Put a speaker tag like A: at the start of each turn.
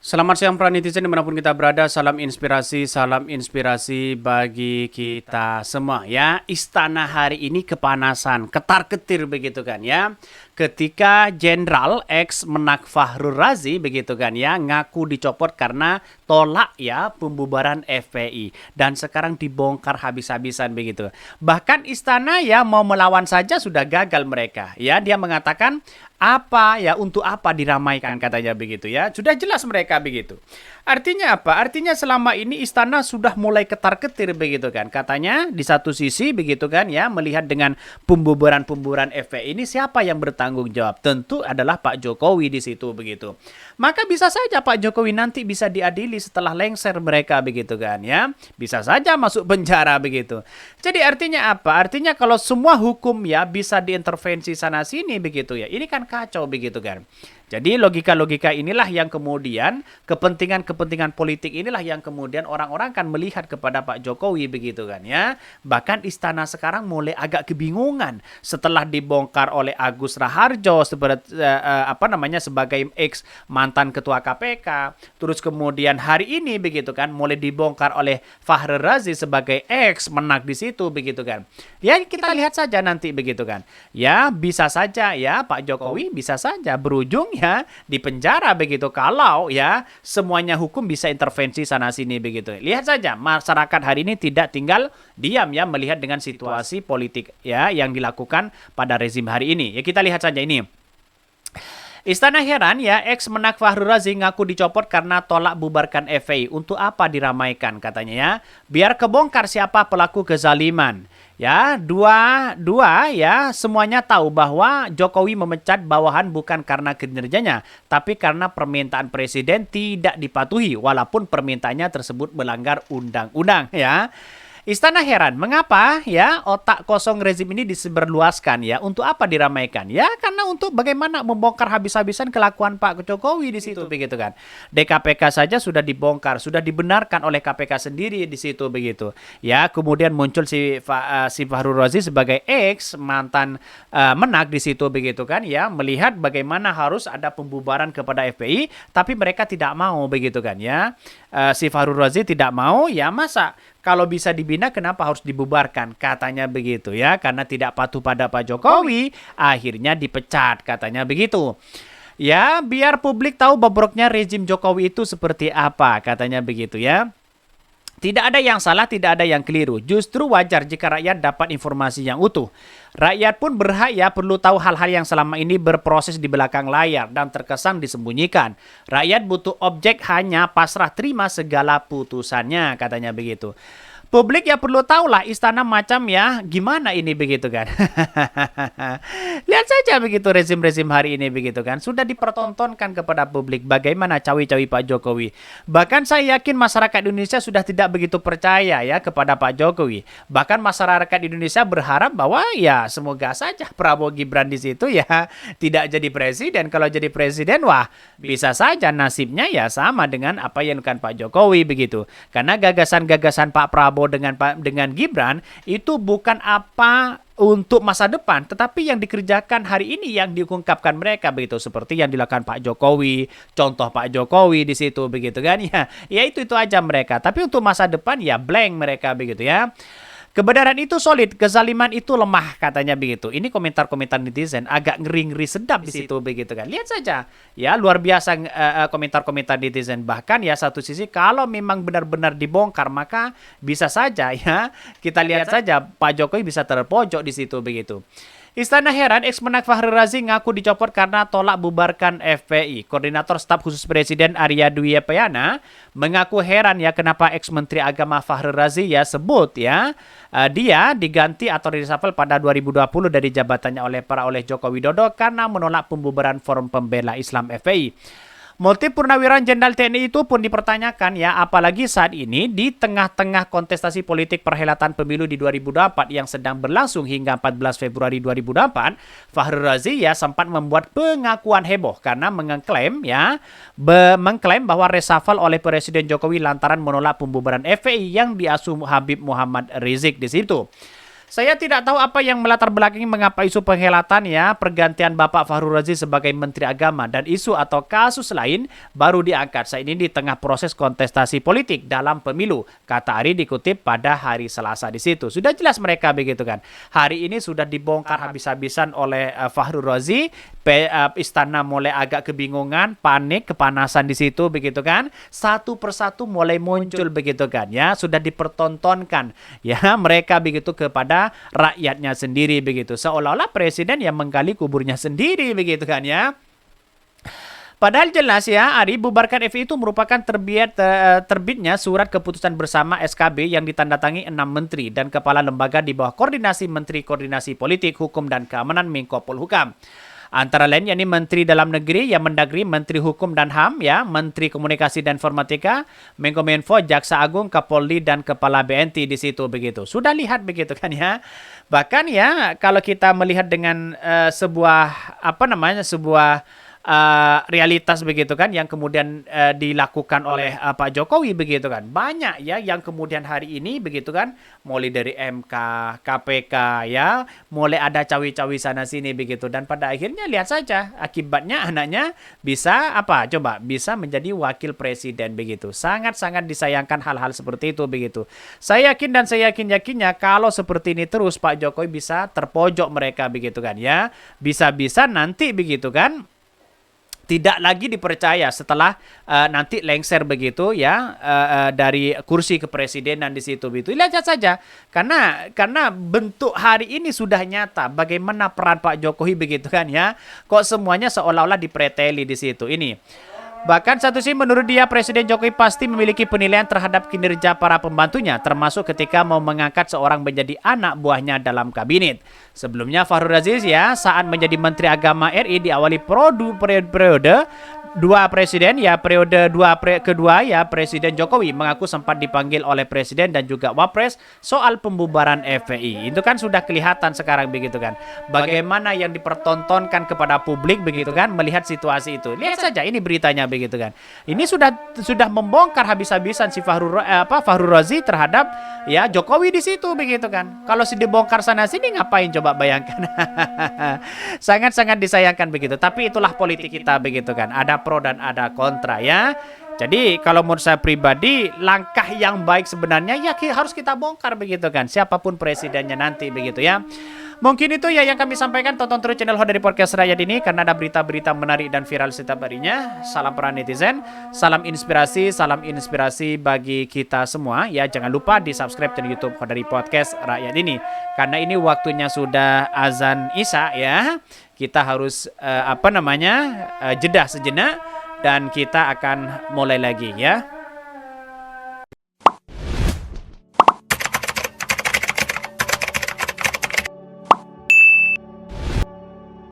A: Selamat siang para netizen dimanapun kita berada, salam inspirasi bagi kita semua ya. Istana hari ini kepanasan, ketar-ketir begitu kan ya. Ketika Jenderal X Menak Fahrul Razi begitu kan ya, ngaku dicopot karena tolak ya pembubaran FPI. Dan sekarang dibongkar habis-habisan begitu. Bahkan istana ya mau melawan saja sudah gagal mereka ya. Dia mengatakan apa ya, untuk apa diramaikan katanya begitu ya. Sudah jelas mereka begitu. Artinya apa? Artinya selama ini istana sudah mulai ketar-ketir begitu kan. Katanya di satu sisi begitu kan ya, melihat dengan pembubaran-pembubaran FPI ini siapa yang bertanggung jawab? Tentu adalah Pak Jokowi di situ begitu. Maka bisa saja Pak Jokowi nanti bisa diadili setelah lengser mereka begitu kan ya. Bisa saja masuk penjara begitu. Jadi artinya apa? Artinya kalau semua hukum ya bisa diintervensi sana sini begitu ya. Ini kan kacau begitu kan. Jadi logika-logika inilah yang kemudian kepentingan-kepentingan politik inilah yang kemudian orang-orang kan melihat kepada Pak Jokowi begitu kan ya. Bahkan istana sekarang mulai agak kebingungan setelah dibongkar oleh Agus Raharjo sebagai ex mantan ketua KPK. Terus kemudian hari ini begitu kan mulai dibongkar oleh Fahrul Razi sebagai ex Menak di situ begitu kan. Ya kita lihat saja nanti begitu kan. Ya bisa saja ya Pak Jokowi bisa saja berujung ya di penjara begitu kalau ya semuanya hukum bisa intervensi sana sini begitu. Lihat saja masyarakat hari ini tidak tinggal diam ya melihat dengan situasi politik ya yang dilakukan pada rezim hari ini. Ya kita lihat saja ini. Istana heran ya, ex Menak Fahrul Razi ngaku dicopot karena tolak bubarkan FPI. Untuk apa diramaikan katanya ya? Biar kebongkar siapa pelaku kezaliman. Ya, dua ya, semuanya tahu bahwa Jokowi memecat bawahan bukan karena kinerjanya, tapi karena permintaan presiden tidak dipatuhi walaupun permintaannya tersebut melanggar undang-undang ya. Istana heran, mengapa ya otak kosong rezim ini disebarluaskan ya? Untuk apa diramaikan? Ya karena untuk bagaimana membongkar habis-habisan kelakuan Pak Jokowi di situ begitu kan. DKPK saja sudah dibongkar, sudah dibenarkan oleh KPK sendiri di situ begitu. Ya, kemudian muncul si Fahrul Razi sebagai ex mantan Menak di situ begitu kan ya, melihat bagaimana harus ada pembubaran kepada FPI, tapi mereka tidak mau begitu kan ya. Si Fahrul Razi tidak mau, ya masa kalau bisa dibina kenapa harus dibubarkan? Katanya begitu ya, karena tidak patuh pada Pak Jokowi, akhirnya dipecat katanya begitu. Ya, biar publik tahu bobroknya rezim Jokowi itu seperti apa, katanya begitu ya. Tidak ada yang salah, tidak ada yang keliru. Justru wajar jika rakyat dapat informasi yang utuh. Rakyat pun berhak ya perlu tahu hal-hal yang selama ini berproses di belakang layar dan terkesan disembunyikan. Rakyat butuh objek, hanya pasrah terima segala putusannya, katanya begitu. Publik ya perlu tahu lah istana macam ya gimana ini begitu kan. Lihat saja begitu rezim-rezim hari ini begitu kan. Sudah dipertontonkan kepada publik bagaimana cawi-cawi Pak Jokowi. Bahkan saya yakin masyarakat Indonesia sudah tidak begitu percaya ya kepada Pak Jokowi. Bahkan masyarakat Indonesia berharap bahwa ya semoga saja Prabowo Gibran di situ ya tidak jadi presiden. Kalau jadi presiden wah bisa saja nasibnya ya sama dengan apa yang dilakukan Pak Jokowi begitu. Karena gagasan-gagasan Pak Prabowo dengan Gibran itu bukan apa untuk masa depan, tetapi yang dikerjakan hari ini yang diungkapkan mereka begitu, seperti yang dilakukan Pak Jokowi, contoh Pak Jokowi di situ begitu kan ya itu aja mereka. Tapi untuk masa depan ya blank mereka begitu ya. Kebenaran itu solid, kezaliman itu lemah, katanya begitu. Ini komentar-komentar netizen agak ngeri-ngeri sedap di situ begitu kan. Lihat saja, ya luar biasa komentar-komentar netizen. Bahkan ya satu sisi kalau memang benar-benar dibongkar maka bisa saja ya kita lihat saja Pak Jokowi bisa terpojok di situ begitu. Istana heran, ex Menak Fahrul Razi ngaku dicopot karena tolak bubarkan FPI. Koordinator Staf Khusus Presiden Arya Dwi Payana mengaku heran ya kenapa ex Menteri Agama Fahrul Razi ya sebut ya dia diganti atau reshuffle pada 2020 dari jabatannya oleh Joko Widodo karena menolak pembubaran Forum Pembela Islam FPI. Motif purnawiran Jenderal TNI itu pun dipertanyakan ya, apalagi saat ini di tengah-tengah kontestasi politik perhelatan pemilu di 2024 yang sedang berlangsung hingga 14 Februari 2024, Fahrul Razi ya sempat membuat pengakuan heboh karena mengklaim bahwa reshuffle oleh Presiden Jokowi lantaran menolak pembubaran FPI yang diasuh Habib Muhammad Rizik di situ. Saya tidak tahu apa yang melatar belakangi mengapa isu penghelatan ya pergantian Bapak Fahru Razi sebagai Menteri Agama dan isu atau kasus lain baru diangkat saat ini di tengah proses kontestasi politik dalam pemilu. Kata Ari dikutip pada hari Selasa di situ. Sudah jelas mereka begitu kan. Hari ini sudah dibongkar habis-habisan oleh Fahru Razi. Istana mulai agak kebingungan, panik, kepanasan di situ begitu kan. Satu persatu mulai muncul begitu kan ya. Sudah dipertontonkan ya mereka begitu kepada rakyatnya sendiri begitu, seolah-olah presiden yang menggali kuburnya sendiri begitu kan ya. Padahal jelas ya, Ari, bubarkan FPI itu merupakan terbitnya surat keputusan bersama SKB yang ditandatangani 6 menteri dan kepala lembaga di bawah koordinasi Menteri Koordinasi Politik, Hukum dan Keamanan Menko Polhukam. Antara lain yakni Menteri Dalam Negeri yang Mendagri, Menteri Hukum dan HAM ya, Menteri Komunikasi dan Informatika, Menkominfo, Jaksa Agung, Kapolri dan Kepala BNT di situ begitu. Sudah lihat begitu kan ya. Bahkan ya kalau kita melihat dengan sebuah realitas begitu kan yang kemudian dilakukan oleh Pak Jokowi begitu kan. Banyak ya yang kemudian hari ini begitu kan mulai dari MK, KPK ya, mulai ada cawi-cawi sana sini begitu dan pada akhirnya lihat saja akibatnya anaknya bisa bisa menjadi wakil presiden begitu. Sangat-sangat disayangkan hal-hal seperti itu begitu. Saya yakin dan saya yakinnya kalau seperti ini terus Pak Jokowi bisa terpojok mereka begitu kan ya. Bisa-bisa nanti begitu kan tidak lagi dipercaya setelah nanti lengser begitu ya dari kursi kepresidenan di situ begitu. Lihat saja karena bentuk hari ini sudah nyata bagaimana peran Pak Jokowi begitu kan ya. Kok semuanya seolah-olah dipreteli di situ ini. Bahkan satu sisi menurut dia Presiden Jokowi pasti memiliki penilaian terhadap kinerja para pembantunya termasuk ketika mau mengangkat seorang menjadi anak buahnya dalam kabinet. Sebelumnya Fahru Razi ya saat menjadi Menteri Agama RI diawali periode dua presiden ya kedua ya Presiden Jokowi mengaku sempat dipanggil oleh Presiden dan juga Wapres soal pembubaran FPI. Itu kan sudah kelihatan sekarang begitu kan. Bagaimana yang dipertontonkan kepada publik begitu kan melihat situasi itu. Lihat saja ini beritanya begitu kan. Ini sudah membongkar habis-habisan si Fahru Razi terhadap ya Jokowi di situ begitu kan. Kalau dibongkar sana sini ngapain coba bayangkan. Sangat-sangat disayangkan begitu. Tapi itulah politik kita begitu kan. Ada pro dan ada kontra ya. Jadi kalau menurut saya pribadi langkah yang baik sebenarnya ya harus kita bongkar begitu kan. Siapapun presidennya nanti begitu ya. Mungkin itu ya yang kami sampaikan. Tonton terus channel Hodari Podcast Rakyat ini karena ada berita-berita menarik dan viral setiap harinya. Salam para netizen, salam inspirasi bagi kita semua ya. Jangan lupa di subscribe channel YouTube Hodari Podcast Rakyat ini karena ini waktunya sudah azan Isya ya. Kita harus jeda sejenak dan kita akan mulai lagi ya.